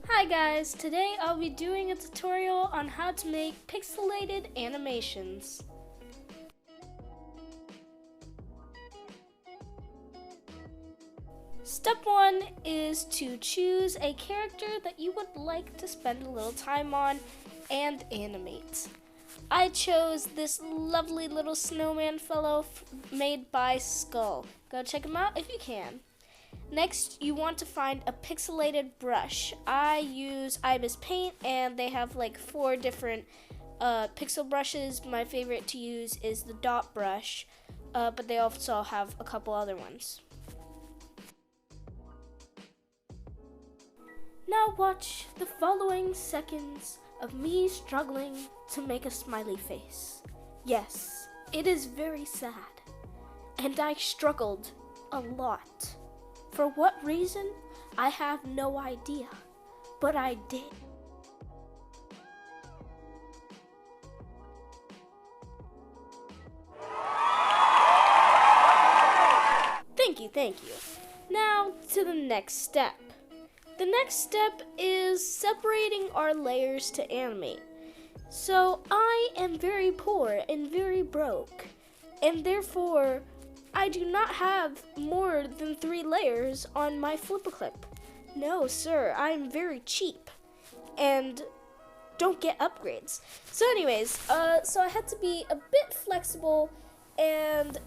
Hi guys, today I'll be doing a tutorial on how to make pixelated animations. Step 1 is to choose a character that you would like to spend a little time on and animate. I chose this lovely little snowman fellow made by Skull. Go check him out if you can. Next, you want to find a pixelated brush. I use Ibis Paint, and they have like 4 different pixel brushes. My favorite to use is the dot brush, but they also have a couple other ones. Now watch the following seconds of me struggling to make a smiley face. Yes, it is very sad, and I struggled a lot. For what reason, I have no idea, but I did. Thank you. Now to the next step. The next step is separating our layers to animate. So I am very poor and very broke, and therefore I do not have more than 3 layers on my Flip-A-Clip. No, sir, I'm very cheap and don't get upgrades. So anyways, so I had to be a bit flexible and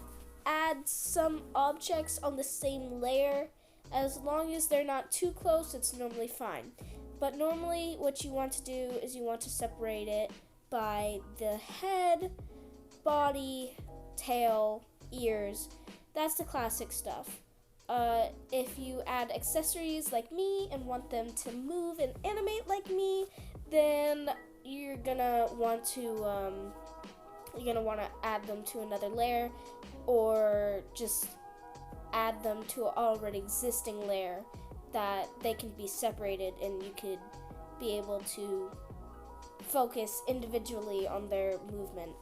add some objects on the same layer. As long as they're not too close, it's normally fine. But normally what you want to do is you want to separate it by the head, body, tail, ears. That's the classic stuff. If you add accessories like me and want them to move and animate like me, then you're gonna want to add them to another layer, or just add them to an already existing layer that they can be separated, and you could be able to focus individually on their movement,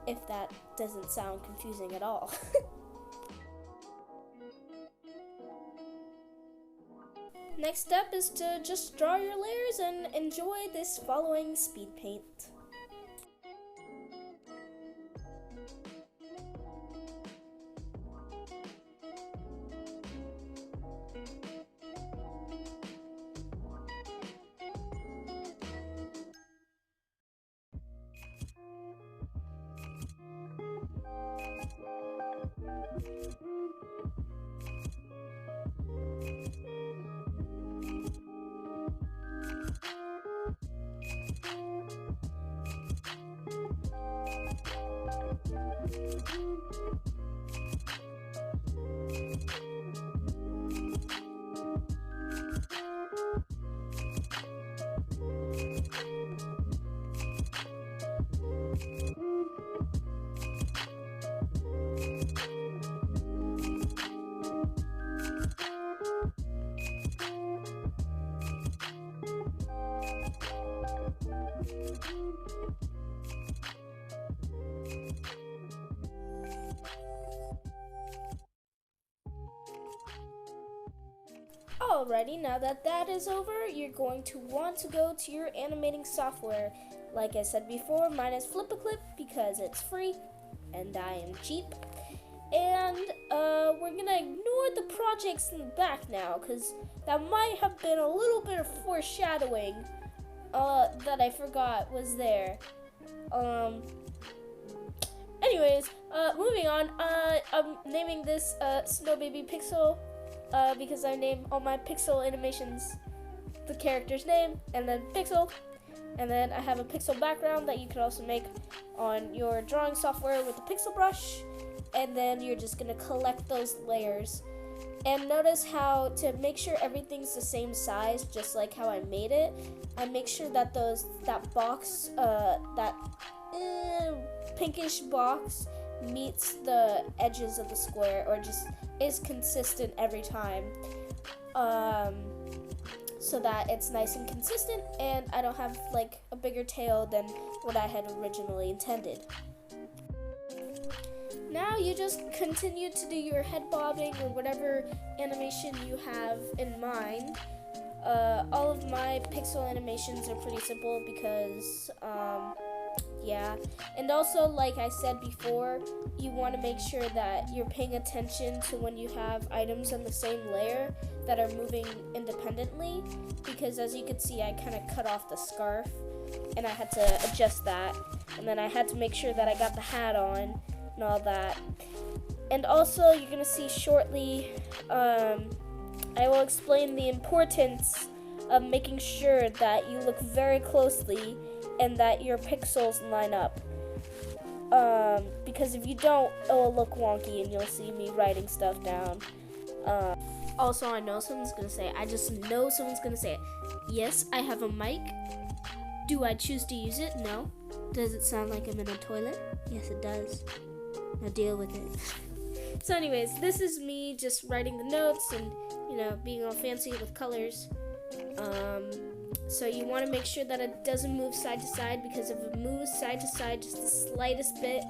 if that doesn't sound confusing at all. Next step is to just draw your layers and enjoy this following speed paint. Alrighty, now that is over, you're going to want to go to your animating software. Like I said before, mine is Flip-A-Clip because it's free and I am cheap. And we're gonna ignore the projects in the back now, because that might have been a little bit of foreshadowing that I forgot was there. Anyways, moving on, I'm naming this Snow Baby Pixel. Because I name all my pixel animations the character's name and then pixel, and then I have a pixel background that you can also make on your drawing software with the pixel brush, and then you're just gonna collect those layers. And notice how, to make sure everything's the same size, just like how I made it, I make sure that that box, that pinkish box meets the edges of the square, or just is consistent every time, so that it's nice and consistent and I don't have like a bigger tail than what I had originally intended. Now you just continue to do your head bobbing or whatever animation you have in mind. All of my pixel animations are pretty simple because, yeah. And also, like I said before, you want to make sure that you're paying attention to when you have items on the same layer that are moving independently, because as you can see, I kind of cut off the scarf, and I had to adjust that, and then I had to make sure that I got the hat on and all that. And also, you're going to see shortly, I will explain the importance of making sure that you look very closely and that your pixels line up. Because if you don't, it will look wonky and you'll see me writing stuff down. Also, I know someone's gonna say it. I just know someone's gonna say it. Yes, I have a mic. Do I choose to use it? No. Does it sound like I'm in a toilet? Yes, it does. Now deal with it. So anyways, this is me just writing the notes and, you know, being all fancy with colors. So you want to make sure that it doesn't move side to side, because if it moves side to side just the slightest bit,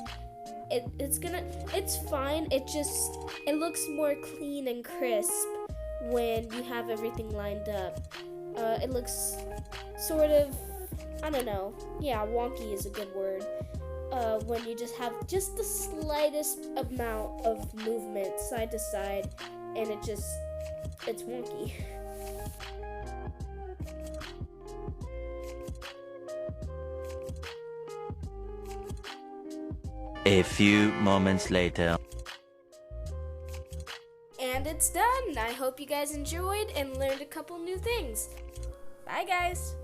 it's fine. It looks more clean and crisp when you have everything lined up. It looks sort of, I don't know. Yeah, wonky is a good word. When you just have just the slightest amount of movement side to side, and it's wonky. A few moments later. And it's done. I hope you guys enjoyed and learned a couple new things. Bye, guys.